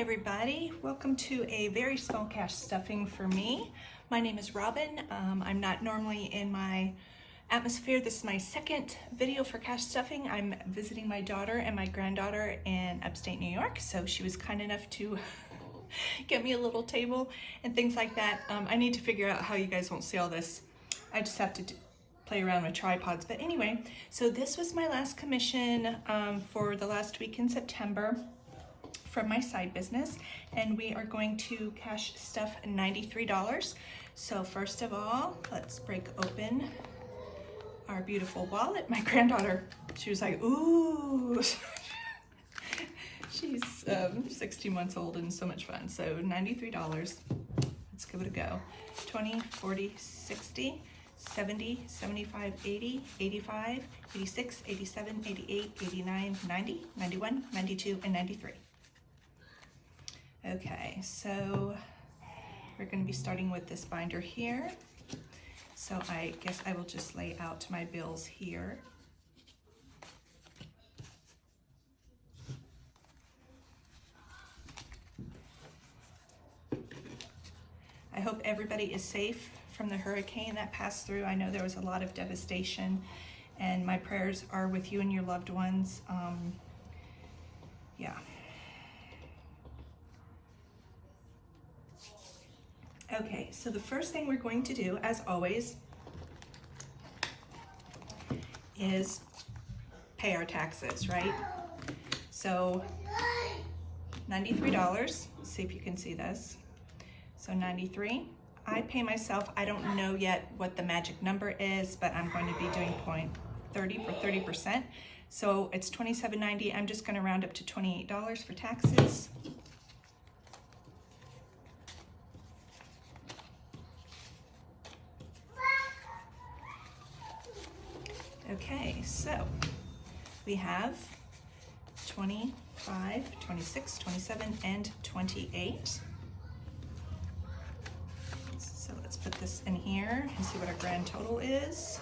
everybody, welcome to a very small cash stuffing for me. My name is Robin. I'm not normally in my atmosphere. This is my second video for cash stuffing. I'm visiting my daughter and my granddaughter in upstate New York, so she was kind enough to get me a little table and things like that. I need to figure out how you guys won't see all this. I just have to play around with tripods. But anyway, so this was my last commission for the last week in September from my side business, and we are going to cash stuff $93. So first of all, let's break open our beautiful wallet. My granddaughter, she was like, ooh. She's 60 months old and so much fun. So $93, let's give it a go. 20, 40, 60, 70, 75, 80, 85, 86, 87, 88, 89, 90, 91, 92, and 93. Okay, so we're going to be starting with this binder here. So I guess I will just lay out my bills here. I hope everybody is safe from the hurricane that passed through. I know there was a lot of devastation, and my prayers are with you and your loved ones. Yeah. Okay, so the first thing we're going to do, as always, is pay our taxes, right? So $93, let's see if you can see this. So 93, I pay myself. I don't know yet what the magic number is, but I'm going to be doing 0.30 for 30%. So it's $27.90. I'm just gonna round up to $28 for taxes. Okay, so we have 25, 26, 27, and 28. So let's put this in here and see what our grand total is.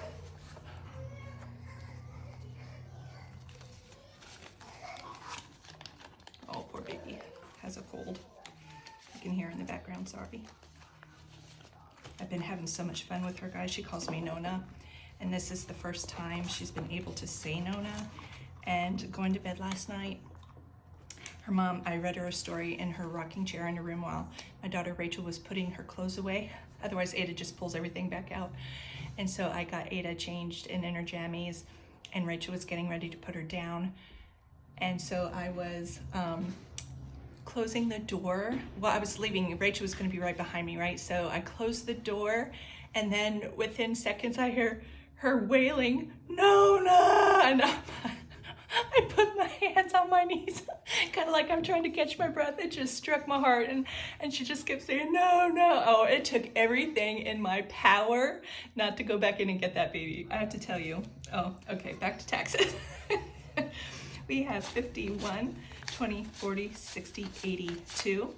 Oh, poor baby has a cold. You can hear in the background, sorry. I've been having so much fun with her, guys. She calls me Nona. And this is the first time she's been able to say Nona. And going to bed last night, her mom, I read her a story in her rocking chair in her room while my daughter Rachel was putting her clothes away. Otherwise, Ada just pulls everything back out. And so I got Ada changed in her jammies, and Rachel was getting ready to put her down. And so I was closing the door. Well, I was leaving. Rachel was going to be right behind me, right? So I closed the door, and then within seconds, I hear her wailing, Nona! And I put my hands on my knees, kind of like I'm trying to catch my breath. It just struck my heart, and she just kept saying, no, no. Oh, it took everything in my power not to go back in and get that baby. I have to tell you. Oh, okay, back to taxes. We have 51, 20, 40, 60, 82,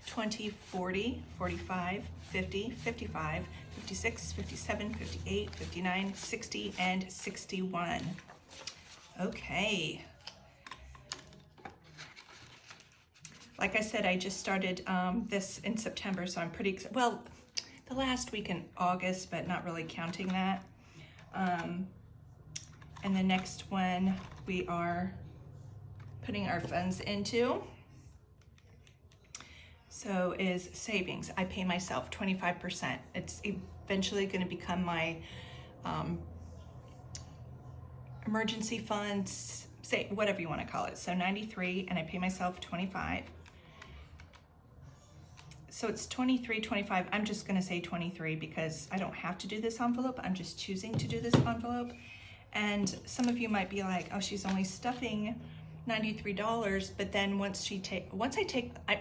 20, 40, 45, 50, 55, 56, 57, 58, 59, 60, and 61. Okay. Like I said, I just started this in September, so I'm pretty excited. Well, the last week in August, but not really counting that. And the next one we are putting our funds into. So is savings. I pay myself 25%. It's eventually going to become my emergency funds, say whatever you want to call it. So 93, and I pay myself 25. So it's 23, 25. I'm just going to say 23 because I don't have to do this envelope. I'm just choosing to do this envelope. And some of you might be like, oh, she's only stuffing $93, but then I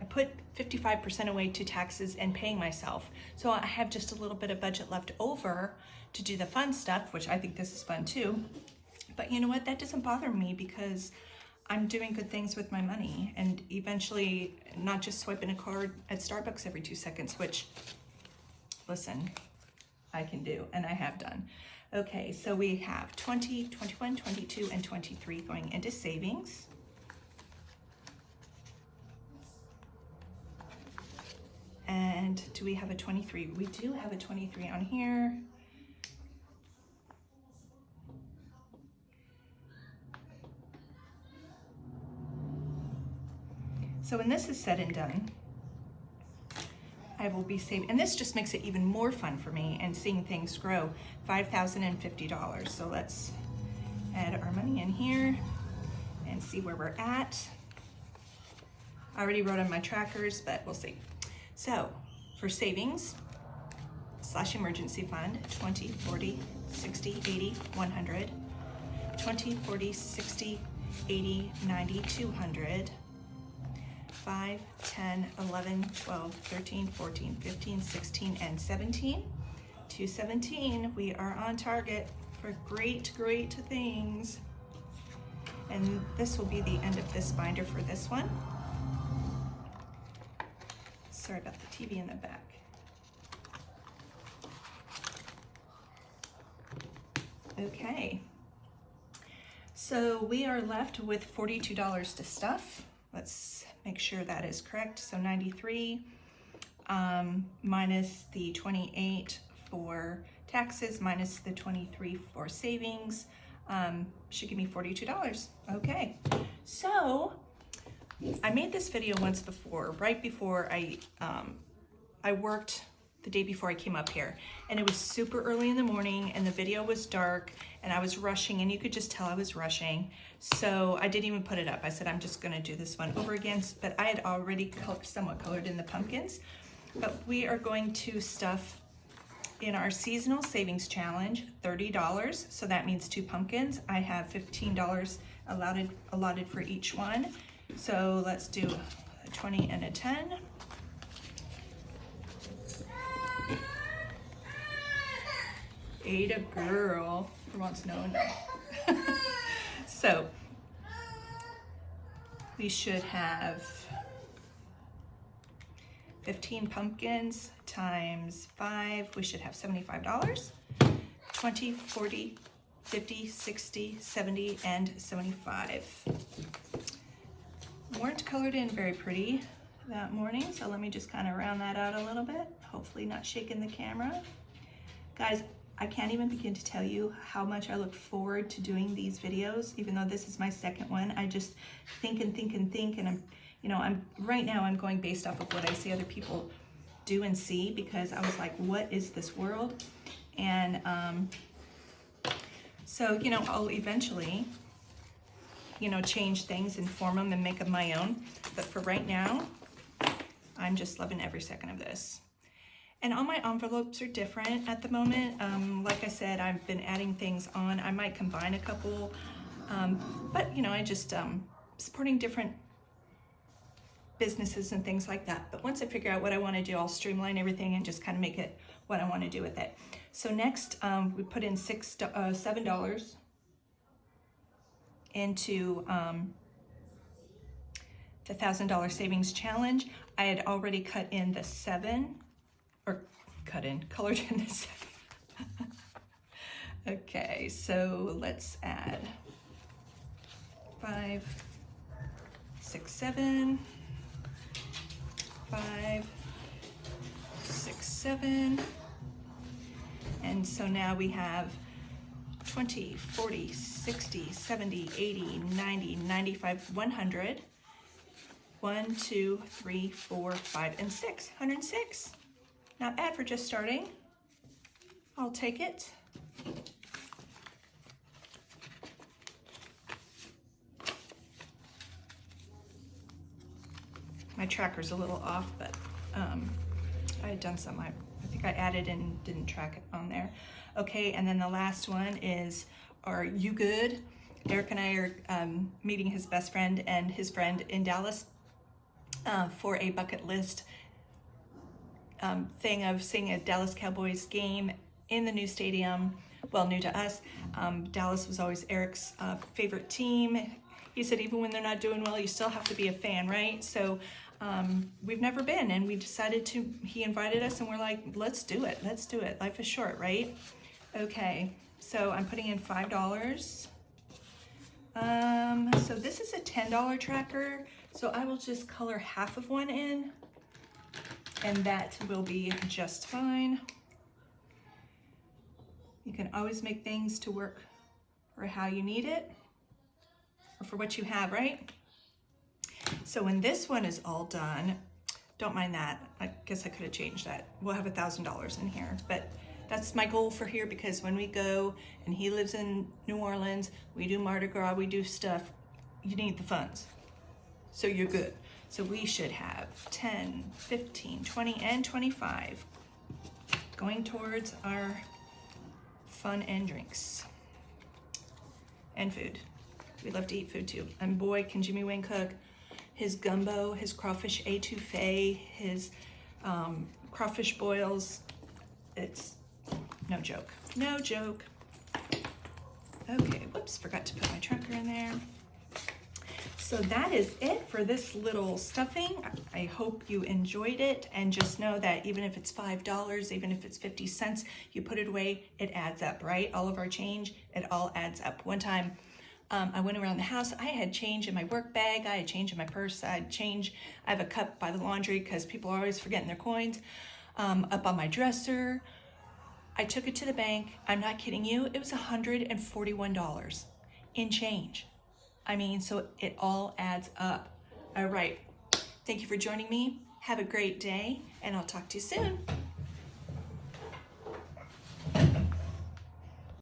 put 55% away to taxes and paying myself. So I have just a little bit of budget left over to do the fun stuff, which I think this is fun too. But you know what? That doesn't bother me because I'm doing good things with my money, and eventually not just swiping a card at Starbucks every 2 seconds, which, listen, I can do, and I have done. Okay, so we have 20, 21, 22, and 23 going into savings. And do we have a 23? We do have a 23 on here. So when this is said and done, I will be saving, and this just makes it even more fun for me and seeing things grow, $5,050. So let's add our money in here and see where we're at. I already wrote on my trackers, but we'll see. So for savings / emergency fund, 20, 40, 60, 80, 100, 20, 40, 60, 80, 90, 200, 5, 10, 11, 12, 13, 14, 15, 16, and 17. 217, we are on target for great, great things. And this will be the end of this binder for this one. Sorry about the TV in the back. Okay, so we are left with $42 to stuff. Let's make sure that is correct. So 93 minus the 28 for taxes minus the 23 for savings should give me $42. Okay, so I made this video once before, right before I worked the day before I came up here, and it was super early in the morning and the video was dark and I was rushing, and you could just tell I was rushing. So I didn't even put it up. I said, I'm just gonna do this one over again, but I had already somewhat colored in the pumpkins. But we are going to stuff in our seasonal savings challenge, $30. So that means 2 pumpkins. I have $15 allotted for each one. So let's do a 20 and a 10. Ada girl wants no. So we should have 15 pumpkins times 5. We should have $75. 20, 40, 50, 60, 70, and 75. Weren't colored in very pretty that morning, so let me just kind of round that out a little bit. Hopefully not shaking the camera. Guys, I can't even begin to tell you how much I look forward to doing these videos, even though this is my second one. I just think and think and think, and I'm right now I'm going based off of what I see other people do and see, because I was like, what is this world? And so I'll eventually change things and form them and make them my own. But for right now, I'm just loving every second of this. And all my envelopes are different at the moment. Like I said, I've been adding things on. I might combine a couple, but I just supporting different businesses and things like that. But once I figure out what I want to do, I'll streamline everything and just kind of make it what I want to do with it. So next, we put in $7 into the $1,000 savings challenge. I had already colored in the 7. Okay, so let's add 5, 6, 7, 5, 6, 7, and so now we have 20, 40, 60, 70, 80, 90, 95, 100, 1, 2, 3, 4, 5, and 6, 106. Not bad for just starting. I'll take it. My tracker's a little off, but I had done some. I think I added and didn't track it on there. Okay, and then the last one is, are you good? Eric and I are meeting his best friend and his friend in Dallas for a bucket list thing of seeing a Dallas Cowboys game in the new stadium. Well, new to us. Dallas was always Eric's favorite team. He said even when they're not doing well, you still have to be a fan, right? So we've never been, and we decided to, he invited us and we're like, let's do it. Let's do it. Life is short, right? Okay, so I'm putting in $5. So this is a $10 tracker. So I will just color half of one in. and that will be just fine. You can always make things to work for how you need it, or for what you have, right? So when this one is all done, don't mind that. I guess I could have changed that. We'll have $1,000 in here, but that's my goal for here, because when we go and he lives in New Orleans, we do Mardi Gras, we do stuff, you need the funds. So you're good. So we should have 10, 15, 20, and 25 going towards our fun and drinks and food. We love to eat food too. And boy, can Jimmy Wayne cook. His gumbo, his crawfish étouffée, his crawfish boils. It's no joke. No joke. Okay, whoops, forgot to put my trunker in there. So that is it for this little stuffing. I hope you enjoyed it, and just know that even if it's $5, even if it's 50 cents, you put it away, it adds up, right? All of our change, it all adds up. One time, I went around the house, I had change in my work bag, I had change in my purse, I have a cup by the laundry because people are always forgetting their coins, up on my dresser. I took it to the bank, I'm not kidding you, it was $141 in change. I mean, so it all adds up. All right, thank you for joining me. Have a great day, and I'll talk to you soon.